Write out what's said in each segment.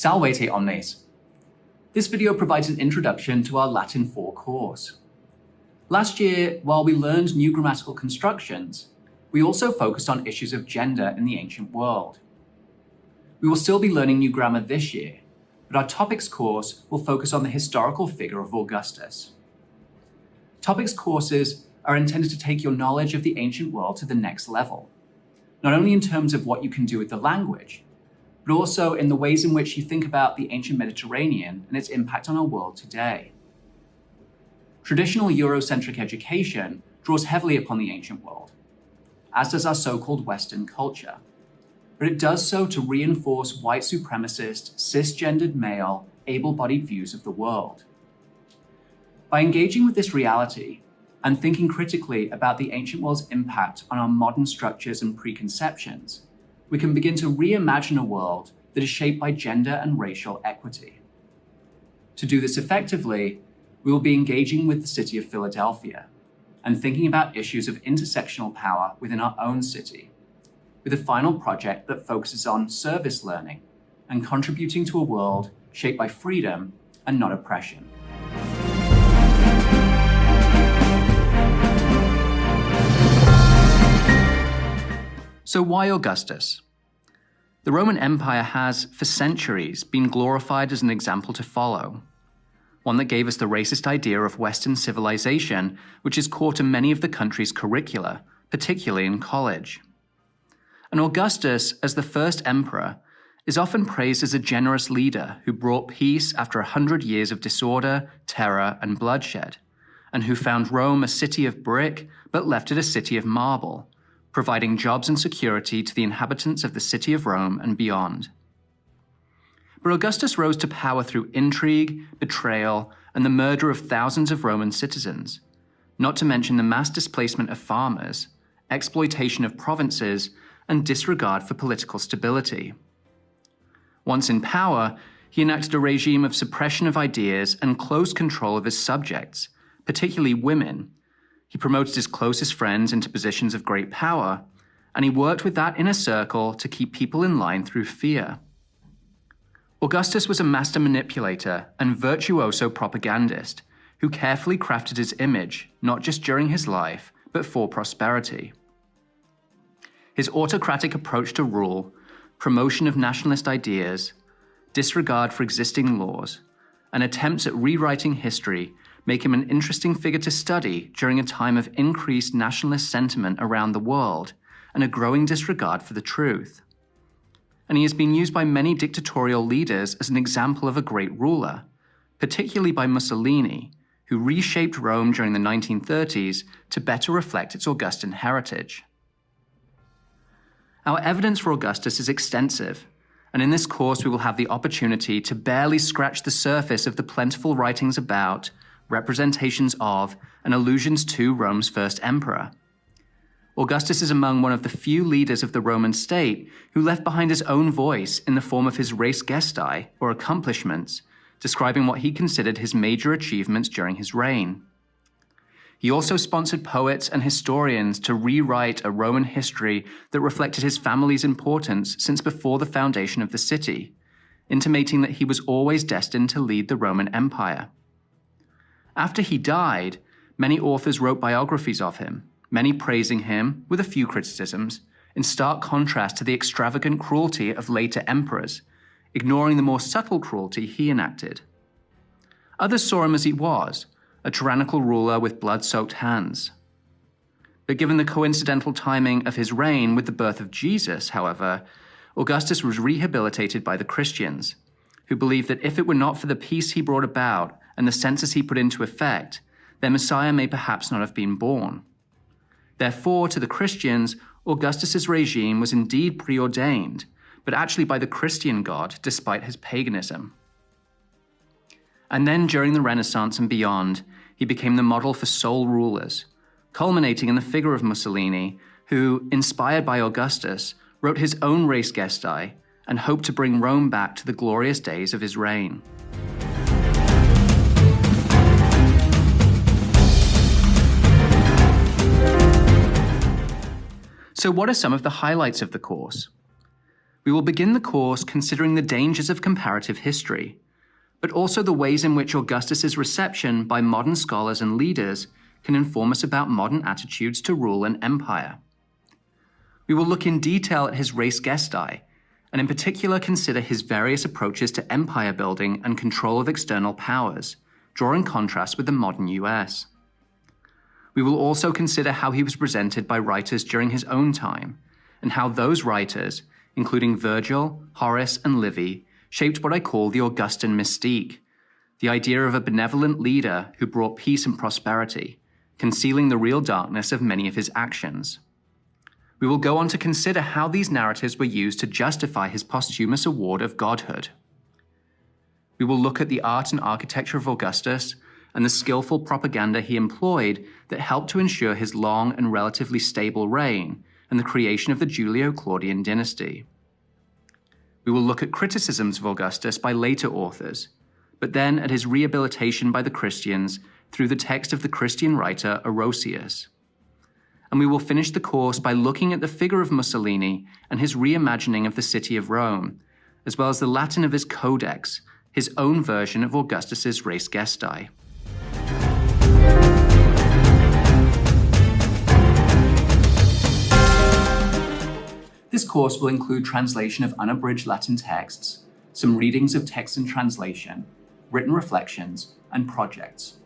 Salvete omnes. This video provides an introduction to our Latin 4 course. Last year, while we learned new grammatical constructions, we also focused on issues of gender in the ancient world. We will still be learning new grammar this year, but our topics course will focus on the historical figure of Augustus. Topics courses are intended to take your knowledge of the ancient world to the next level, not only in terms of what you can do with the language, but also in the ways in which you think about the ancient Mediterranean and its impact on our world today. Traditional Eurocentric education draws heavily upon the ancient world, as does our so-called Western culture, but it does so to reinforce white supremacist, cisgendered male, able-bodied views of the world. By engaging with this reality and thinking critically about the ancient world's impact on our modern structures and preconceptions, we can begin to reimagine a world that is shaped by gender and racial equity. To do this effectively, we will be engaging with the city of Philadelphia and thinking about issues of intersectional power within our own city, with a final project that focuses on service learning and contributing to a world shaped by freedom and not oppression. So why Augustus? The Roman Empire has, for centuries, been glorified as an example to follow, one that gave us the racist idea of Western civilization, which is core to many of the country's curricula, particularly in college. And Augustus, as the first emperor, is often praised as a generous leader who brought peace after 100 years of disorder, terror, and bloodshed, and who found Rome a city of brick but left it a city of marble, providing jobs and security to the inhabitants of the city of Rome and beyond. But Augustus rose to power through intrigue, betrayal, and the murder of thousands of Roman citizens, not to mention the mass displacement of farmers, exploitation of provinces, and disregard for political stability. Once in power, he enacted a regime of suppression of ideas and close control of his subjects, particularly women. He promoted his closest friends into positions of great power, and he worked with that inner circle to keep people in line through fear. Augustus was a master manipulator and virtuoso propagandist who carefully crafted his image, not just during his life, but for prosperity. His autocratic approach to rule, promotion of nationalist ideas, disregard for existing laws, and attempts at rewriting history make him an interesting figure to study during a time of increased nationalist sentiment around the world and a growing disregard for the truth. And he has been used by many dictatorial leaders as an example of a great ruler, particularly by Mussolini, who reshaped Rome during the 1930s to better reflect its Augustan heritage. Our evidence for Augustus is extensive, and in this course we will have the opportunity to barely scratch the surface of the plentiful writings about, representations of, and allusions to Rome's first emperor. Augustus is among one of the few leaders of the Roman state who left behind his own voice in the form of his res gestae, or accomplishments, describing what he considered his major achievements during his reign. He also sponsored poets and historians to rewrite a Roman history that reflected his family's importance since before the foundation of the city, intimating that he was always destined to lead the Roman Empire. After he died, many authors wrote biographies of him, many praising him, with a few criticisms, in stark contrast to the extravagant cruelty of later emperors, ignoring the more subtle cruelty he enacted. Others saw him as he was, a tyrannical ruler with blood-soaked hands. But given the coincidental timing of his reign with the birth of Jesus, however, Augustus was rehabilitated by the Christians, who believed that if it were not for the peace he brought about and the census he put into effect, their Messiah may perhaps not have been born. Therefore, to the Christians, Augustus's regime was indeed preordained, but actually by the Christian God, despite his paganism. And then during the Renaissance and beyond, he became the model for sole rulers, culminating in the figure of Mussolini, who, inspired by Augustus, wrote his own res gestae and hoped to bring Rome back to the glorious days of his reign. So what are some of the highlights of the course? We will begin the course considering the dangers of comparative history, but also the ways in which Augustus's reception by modern scholars and leaders can inform us about modern attitudes to rule and empire. We will look in detail at his res gestae, and in particular consider his various approaches to empire building and control of external powers, drawing contrast with the modern US. We will also consider how he was presented by writers during his own time, and how those writers, including Virgil, Horace, and Livy, shaped what I call the Augustan mystique, the idea of a benevolent leader who brought peace and prosperity, concealing the real darkness of many of his actions. We will go on to consider how these narratives were used to justify his posthumous award of godhood. We will look at the art and architecture of Augustus and the skillful propaganda he employed that helped to ensure his long and relatively stable reign and the creation of the Julio-Claudian dynasty. We will look at criticisms of Augustus by later authors, but then at his rehabilitation by the Christians through the text of the Christian writer Orosius. And we will finish the course by looking at the figure of Mussolini and his reimagining of the city of Rome, as well as the Latin of his Codex, his own version of Augustus's res gestae. This course will include translation of unabridged Latin texts, some readings of text and translation, written reflections, and projects.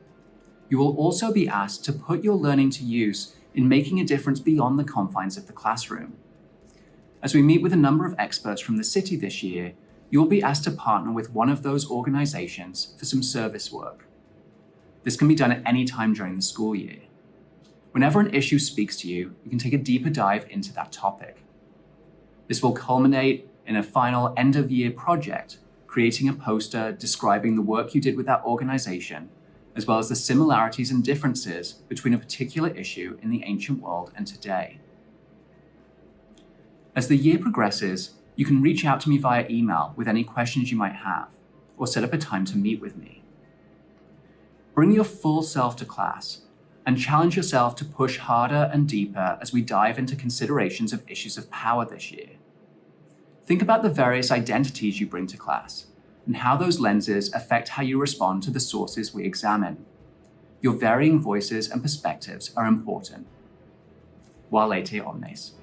You will also be asked to put your learning to use in making a difference beyond the confines of the classroom. As we meet with a number of experts from the city this year, you will be asked to partner with one of those organizations for some service work. This can be done at any time during the school year. Whenever an issue speaks to you, you can take a deeper dive into that topic. This will culminate in a final end-of-year project, creating a poster describing the work you did with that organization, as well as the similarities and differences between a particular issue in the ancient world and today. As the year progresses, you can reach out to me via email with any questions you might have, or set up a time to meet with me. Bring your full self to class, and challenge yourself to push harder and deeper as we dive into considerations of issues of power this year. Think about the various identities you bring to class, and how those lenses affect how you respond to the sources we examine. Your varying voices and perspectives are important. Valete omnes.